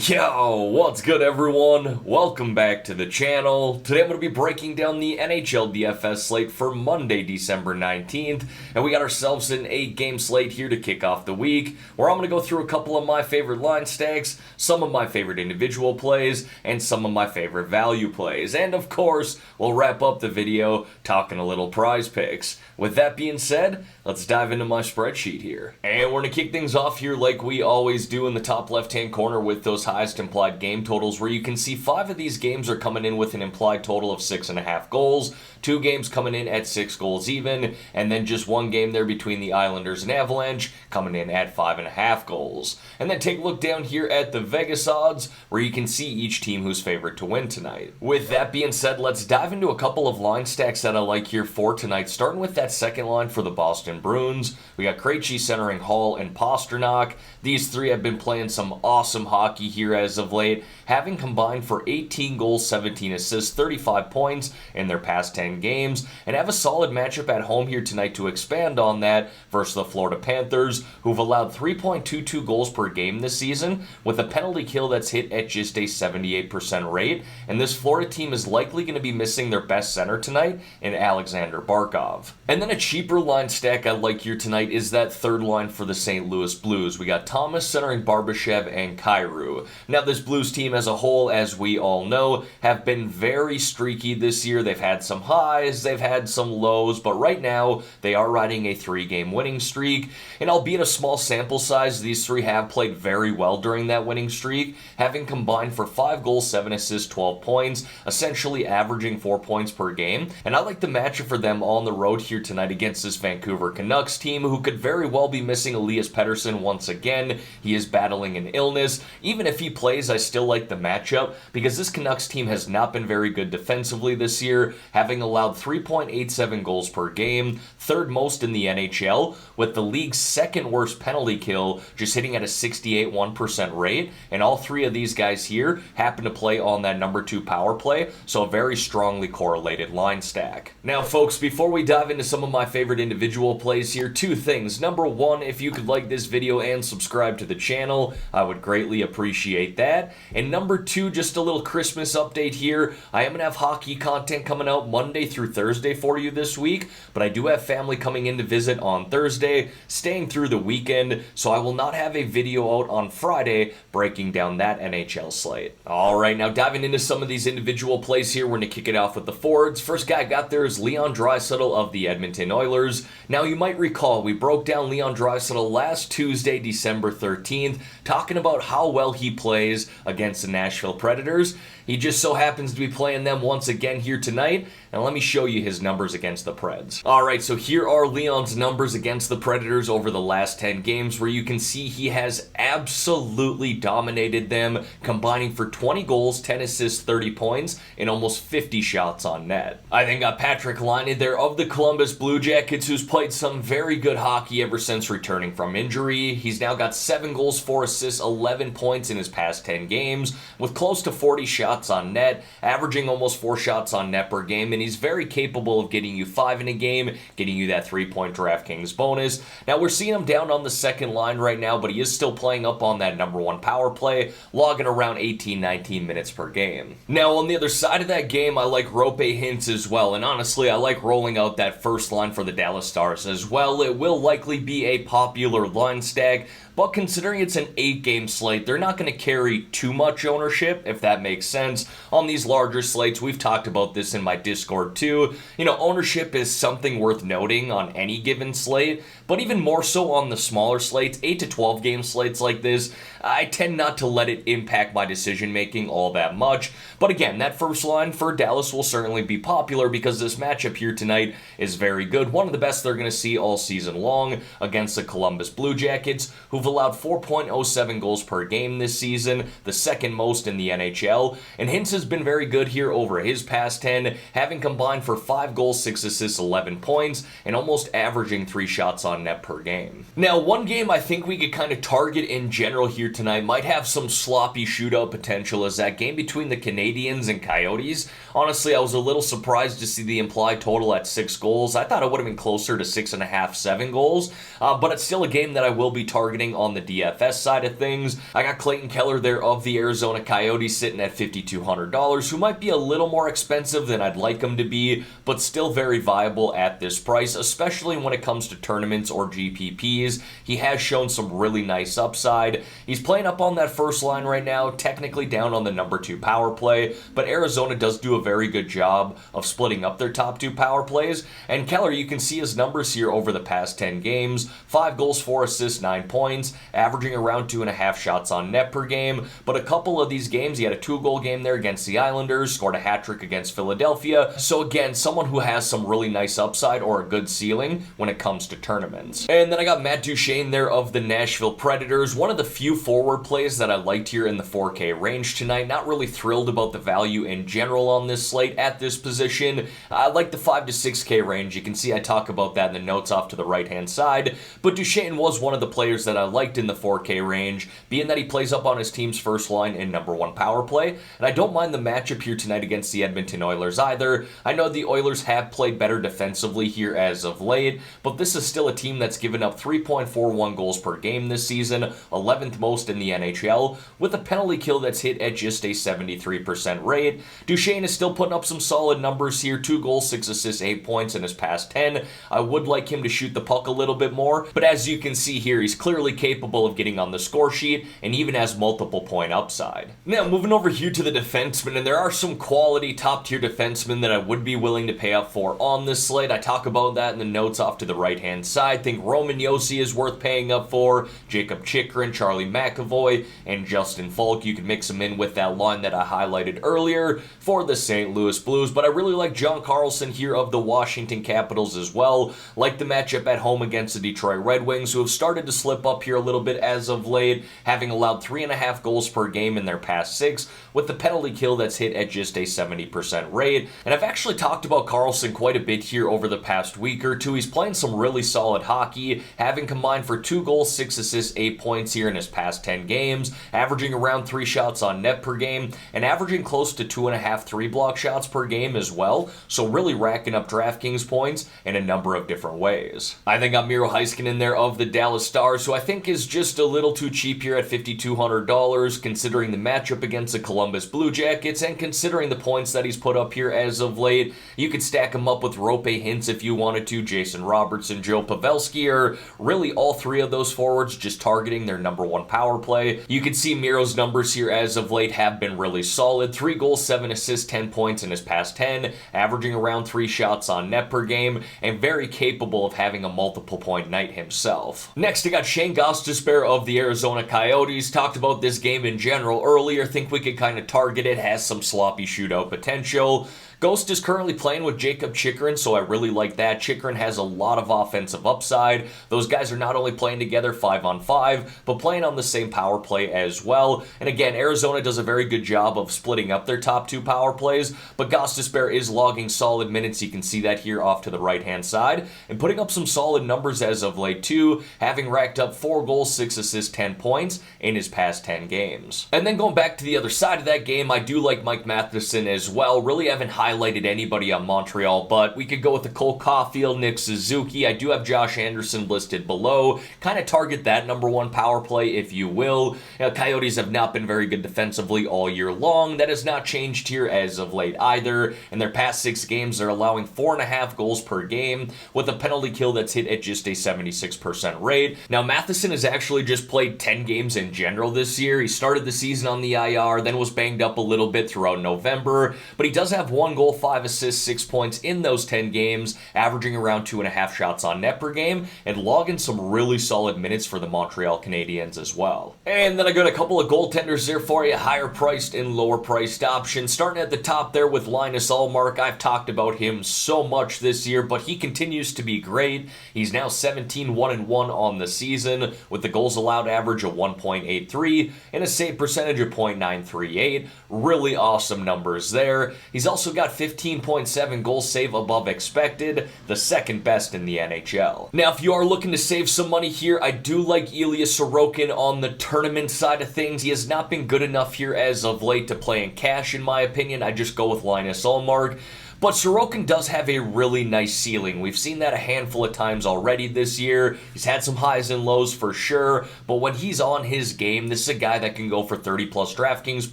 Yo, what's good everyone? Welcome back to the channel. Today I'm going to be breaking down the Nhl Dfs slate for Monday, December 19th, and we got ourselves an 8-game slate here to kick off the week, where I'm going to go through a couple of my favorite line stacks, some of my favorite individual plays, and some of my favorite value plays, and of course, we'll wrap up the video talking a little prize picks. With that being said, let's dive into my spreadsheet here. And we're going to kick things off here like we always do in the top left-hand corner with those highest implied game totals, where you can see 5 of these games are coming in with an implied total of 6.5 goals, 2 games coming in at 6 goals even, and then just 1 game there between the Islanders and Avalanche coming in at 5.5 goals. And then take a look down here at the Vegas odds, where you can see each team who's favored to win tonight. With that being said, let's dive into a couple of line stacks that I like here for tonight, starting with that second line for the Boston Bruins. We got Krejci centering Hall and Pastrnak. These three have been playing some awesome hockey here as of late, having combined for 18 goals, 17 assists, 35 points in their past 10 games, and have a solid matchup at home here tonight to expand on that versus the Florida Panthers, who've allowed 3.22 goals per game this season, with a penalty kill that's hit at just a 78% rate, and this Florida team is likely going to be missing their best center tonight in Alexander Barkov. And then a cheaper line stack I like here tonight is that third line for the St. Louis Blues. We got Thomas centering Barbashev and Kyrou. Now this Blues team as a whole, as we all know, have been very streaky this year. They've had some highs, they've had some lows, but right now they are riding a 3-game winning streak. And albeit a small sample size, these three have played very well during that winning streak, having combined for 5 goals, 7 assists, 12 points, essentially averaging 4 points per game. And I like the matchup for them on the road here tonight against this Vancouver Canucks team, who could very well be missing Elias Pettersson once again. He is battling an illness. Even if he plays, I still like the matchup because this Canucks team has not been very good defensively this year, having allowed 3.87 goals per game, third most in the NHL, with the league's second worst penalty kill just hitting at a 68.1% rate, and all three of these guys here happen to play on that number 2 power play, so a very strongly correlated line stack. Now folks, before we dive into some of my favorite individual plays here, 2 things. Number 1, if you could like this video and subscribe to the channel, I would greatly appreciate that. And number 2, just a little Christmas update here. I am going to have hockey content coming out Monday through Thursday for you this week, but I do have family coming in to visit on Thursday, staying through the weekend, so I will not have a video out on Friday breaking down that NHL slate. Alright, now diving into some of these individual plays here, we're going to kick it off with the forwards. First guy I got there is Leon Draisaitl of the Edmonton Oilers. Now you might recall we broke down Leon Draisaitl last Tuesday, December 13th, talking about how well he plays against the Nashville Predators. He just so happens to be playing them once again here tonight, and let me show you his numbers against the Preds. Alright, so here are Leon's numbers against the Predators over the last 10 games, where you can see he has absolutely dominated them, combining for 20 goals, 10 assists, 30 points, and almost 50 shots on net. I then got Patrick Laine there of the Columbus Blue Jackets, who's played some very good hockey ever since returning from injury. He's now got 7 goals, 4 assists, 11 points in his past 10 games, with close to 40 shots on net, averaging almost 4 shots on net per game, and he's very capable of getting you 5 in a game, getting you that 3-point DraftKings bonus. Now we're seeing him down on the second line right now, but he is still playing up on that number 1 power play, logging around 18-19 minutes per game. Now on the other side of that game, I like Roope Hintz as well, and honestly I like rolling out that first line for the Dallas Stars as well. It will likely be a popular line stack, but considering it's an 8-game slate, they're not going to carry too much ownership, if that makes sense. On these larger slates, we've talked about this in my Discord too. You know, ownership is something worth noting on any given slate, but even more so on the smaller slates, 8 to 12 game slates like this, I tend not to let it impact my decision making all that much. But again, that first line for Dallas will certainly be popular because this matchup here tonight is very good. One of the best they're going to see all season long against the Columbus Blue Jackets, who've allowed 4.07 goals per game this season, the second most in the NHL. And Hintz has been very good here over his past 10, having combined for 5 goals, 6 assists, 11 points, and almost averaging 3 shots on net per game. Now, one game I think we could kind of target in general here tonight might have some sloppy shootout potential, is that game between the Canadiens and Coyotes. Honestly, I was a little surprised to see the implied total at 6 goals. I thought it would have been closer to 6.5, 7 goals, but it's still a game that I will be targeting pricing on the DFS side of things. I got Clayton Keller there of the Arizona Coyotes sitting at $5,200, who might be a little more expensive than I'd like him to be, but still very viable at this price, especially when it comes to tournaments or GPPs. He has shown some really nice upside. He's playing up on that first line right now, technically down on the number 2 power play, but Arizona does do a very good job of splitting up their top 2 power plays. And Keller, you can see his numbers here over the past 10 games: 5 goals, 4 assists, 9 points, averaging around 2.5 shots on net per game. But a couple of these games, he had a 2-goal game there against the Islanders, scored a hat trick against Philadelphia. So again, someone who has some really nice upside or a good ceiling when it comes to tournaments. And then I got Matt Duchene there of the Nashville Predators, one of the few forward plays that I liked here in the 4K range tonight. Not really thrilled about the value in general on this slate at this position. I like the 5 to 6K range. You can see I talk about that in the notes off to the right hand side, but Duchene was one of the players that I liked in the 4K range, being that he plays up on his team's first line in number 1 power play, and I don't mind the matchup here tonight against the Edmonton Oilers either. I know the Oilers have played better defensively here as of late, but this is still a team that's given up 3.41 goals per game this season, 11th most in the NHL, with a penalty kill that's hit at just a 73% rate. Duchene is still putting up some solid numbers here: 2 goals, 6 assists, 8 points in his past 10. I would like him to shoot the puck a little bit more, but as you can see here, he's clearly capable of getting on the score sheet and even has multiple point upside. Now, moving over here to the defensemen, and there are some quality top-tier defensemen that I would be willing to pay up for on this slate. I talk about that in the notes off to the right-hand side. I think Roman Josi is worth paying up for, Jacob Chychrun, Charlie McAvoy, and Justin Falk. You can mix them in with that line that I highlighted earlier for the St. Louis Blues, but I really like John Carlson here of the Washington Capitals as well. Like the matchup at home against the Detroit Red Wings, who have started to slip up here a little bit as of late, having allowed 3.5 goals per game in their past 6, with the penalty kill that's hit at just a 70% rate. And I've actually talked about Carlson quite a bit here over the past week or two. He's playing some really solid hockey, having combined for 2 goals, 6 assists, 8 points here in his past 10 games, averaging around 3 shots on net per game, and averaging close to 2.5 3-block shots per game as well, so really racking up DraftKings points in a number of different ways. I think got Miro Heiskanen there of the Dallas Stars, who I think is just a little too cheap here at $5,200, considering the matchup against the Columbus Blue Jackets and considering the points that he's put up here as of late. You could stack him up with Rope Hintz if you wanted to, Jason Robertson, Joe Pavelski, or really all 3 of those forwards just targeting their number 1 power play. You can see Miro's numbers here as of late have been really solid: 3 goals, 7 assists, 10 points in his past 10, averaging around 3 shots on net per game, and very capable of having a multiple point night himself. Next, I got Shane Gostisbehere of the Arizona Coyotes. Talked about this game in general earlier. Think we could kind of target it. Has some sloppy shootout potential. Ghost is currently playing with Jacob Chychrun, so I really like that. Chychrun has a lot of offensive upside. Those guys are not only playing together 5-on-5, but playing on the same power play as well. And again, Arizona does a very good job of splitting up their top 2 power plays, but Gostisbehere is logging solid minutes. You can see that here off to the right-hand side, and putting up some solid numbers as of late too, having racked up 4 goals, 6 assists, 10 points in his past 10 games. And then going back to the other side of that game, I do like Mike Matheson as well. Really haven't highlighted anybody on Montreal, but we could go with the Cole Caulfield, Nick Suzuki. I do have Josh Anderson listed below. Kind of target that number 1 power play, if you will. Now, Coyotes have not been very good defensively all year long. That has not changed here as of late either. In their past 6 games, they're allowing 4.5 goals per game, with a penalty kill that's hit at just a 76% rate. Now, Matheson has actually just played 10 games in general this year. He started the season on the IR, then was banged up a little bit throughout November, but he does have 1 goal, 5 assists, 6 points in those 10 games, averaging around 2.5 shots on net per game, and logging some really solid minutes for the Montreal Canadiens as well. And then I got a couple of goaltenders there for you, higher priced and lower priced options. Starting at the top there with Linus Ullmark. I've talked about him so much this year, but he continues to be great. He's now 17-1-1 on the season, with the goals allowed average of 1.83 and a save percentage of .938. Really awesome numbers there. He's also got 15.7 goals save above expected, the second best in the NHL. Now, if you are looking to save some money here, I do like Ilya Sorokin on the tournament side of things. He has not been good enough here as of late to play in cash, in my opinion. I just go with Linus Ullmark. But Sorokin does have a really nice ceiling. We've seen that a handful of times already this year. He's had some highs and lows for sure, but when he's on his game, this is a guy that can go for 30 plus DraftKings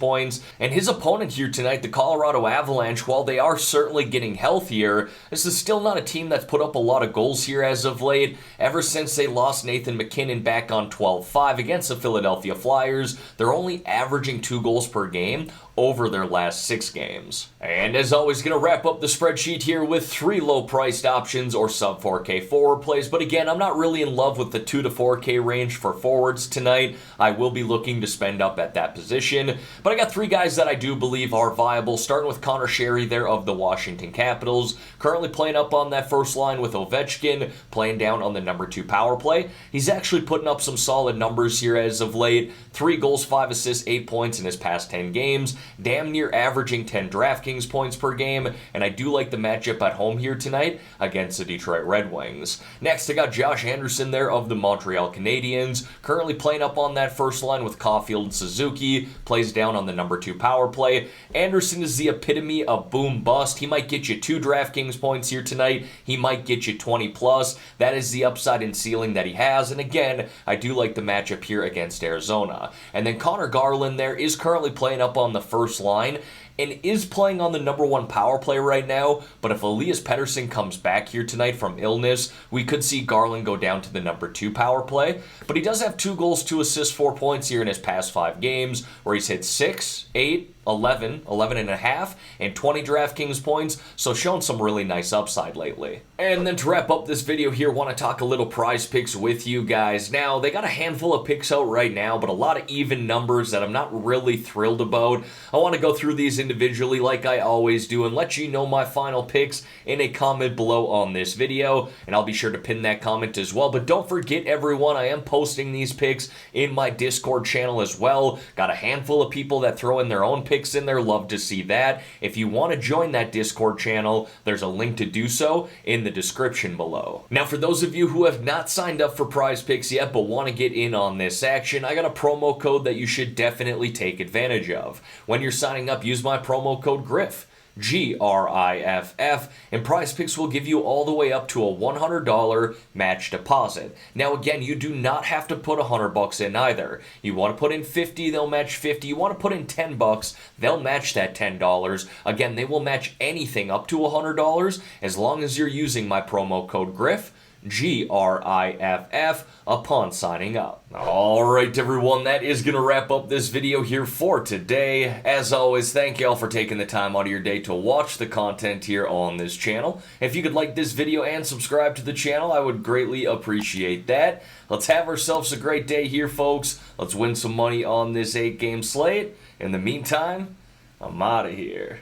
points. And his opponent here tonight, the Colorado Avalanche, while they are certainly getting healthier, this is still not a team that's put up a lot of goals here as of late. Ever since they lost Nathan MacKinnon back on 12-5 against the Philadelphia Flyers, they're only averaging 2 goals per game over their last 6 games. And as always, going to wrap up the spreadsheet here with 3 low-priced options or sub-4K forward plays. But again, I'm not really in love with the 2 to 4K range for forwards tonight. I will be looking to spend up at that position. But I got 3 guys that I do believe are viable, starting with Connor Sherry there of the Washington Capitals. Currently playing up on that first line with Ovechkin, playing down on the number 2 power play. He's actually putting up some solid numbers here as of late. 3 goals, 5 assists, 8 points in his past 10 games. Damn near averaging 10 DraftKings points per game, and I do like the matchup at home here tonight against the Detroit Red Wings. Next, I got Josh Anderson there of the Montreal Canadiens, currently playing up on that first line with Caulfield and Suzuki, plays down on the number 2 power play. Anderson is the epitome of boom bust. He might get you 2 DraftKings points here tonight. He might get you 20 plus. That is the upside and ceiling that he has, and again, I do like the matchup here against Arizona. And then Connor Garland there is currently playing up on the first line and is playing on the number 1 power play right now, but if Elias Pettersson comes back here tonight from illness, we could see Garland go down to the number 2 power play. But he does have 2 goals, 2 assists, 4 points here in his past 5 games, where he's hit 6, 8, 11, 11 and a half, and 20 DraftKings points, so showing some really nice upside lately. And then to wrap up this video here, want to talk a little prize picks with you guys. Now, they got a handful of picks out right now, but a lot of even numbers that I'm not really thrilled about. I want to go through these individually like I always do and let you know my final picks in a comment below on this video, and I'll be sure to pin that comment as well. But don't forget, everyone, I am posting these picks in my Discord channel as well. Got a handful of people that throw in their own picks in there. Love to see that. If you want to join that Discord channel, there's a link to do so in the description below. Now, for those of you who have not signed up for Prize Picks yet but want to get in on this action, I got a promo code that you should definitely take advantage of. When you're signing up, use my promo code GRIFF. GRIFF, and Prize Picks will give you all the way up to a $100 match deposit. Now again, you do not have to put $100 in either. You want to put in 50, they'll match 50. You want to put in $10, they'll match that $10. Again, they will match anything up to $100 as long as you're using my promo code GRIFF. GRIFF upon signing up. Alright everyone, that is going to wrap up this video here for today. As always, thank y'all for taking the time out of your day to watch the content here on this channel. If you could like this video and subscribe to the channel, I would greatly appreciate that. Let's have ourselves a great day here, folks. Let's win some money on this 8-game slate. In the meantime, I'm out of here.